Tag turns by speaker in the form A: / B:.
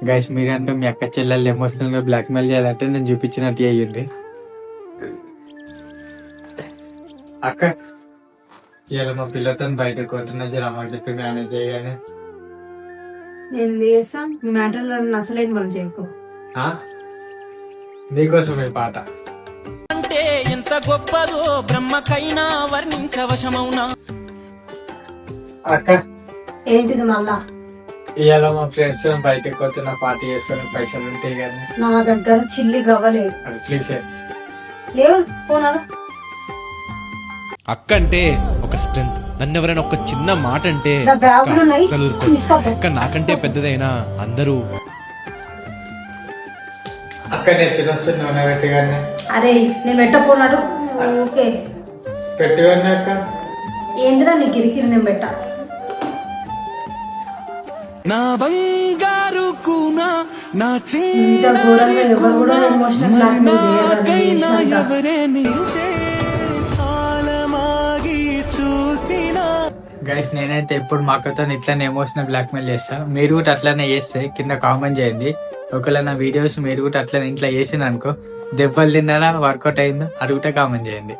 A: Guys మీరు కనుక మీ అక్క చెల్లెళ్ళు ఎమోషనల్ గా బ్లాక్ మెయిల్ చేయాలంటే నేను చూపించినట్టు అయ్యింది. అక్క ఇవాళ మా పిల్లతో బయటకు పోతున్నా జర అమ్మకి చెప్పి మేనేజ్ చేయగానే
B: నేను చేస్తాం మీ మ్యాటర్లో అసలేని మనం చేయకు.
A: నీకోసమే పాట.
C: అంటే ఎంత గొప్పదో బ్రహ్మకైనా వర్ణించవశమౌనా.
A: అక్క
B: ఏంటిది మళ్ళా?
A: ఇవాళ మా ఫ్రెండ్స్ బయటకు పోతున్నా పార్టీ చేసుకునే పైసలు ఉంటాయి కానీ
B: నా దగ్గర చిల్లి గవ్వలేదు.
A: అది ప్లీజ్
B: లేవు పోనాడు.
D: అక్క అంటే ఒక స్ట్రెంత్. నన్ను ఎవరైనా ఒక చిన్న మాట అంటే
B: నా బ్యాగులు ఉన్నాయి,
D: అస్సలు ఊరుకోను.
B: తీసుకోపో.
D: అక్క నాకంటే పెద్దదైనా అందరూ
A: అక్క నెత్తిన వస్తుంది నూనె పెట్టగానే
B: అరే నేను పెట్టపోనాడు. ఓకే
A: పెట్టివన్నీ అక్క.
B: ఏందిరా నీ కిరికిరి నేను పెట్ట.
C: నా బంగారు కూనా నా
B: ఇంత ఘోరంగా ఎవరు కూడా ఎమోషనల్ బ్లాక్మెయిల్ చేయరు.
A: గైస్ నేనైతే ఎప్పుడు మా అక్కతో ఇట్లానే ఎమోషనల్ బ్లాక్మెయిల్ చేస్తా. మీరు కూడా అట్లానే చేస్తే కింద కామెంట్ చేయండి. ఒకవేళ నా వీడియోస్ మీరు కూడా అట్లనే ఇంట్లో చేసిన అనుకో దెబ్బలు తిన్నారా వర్కౌట్ అయిందో అది కూడా కామెంట్ చేయండి.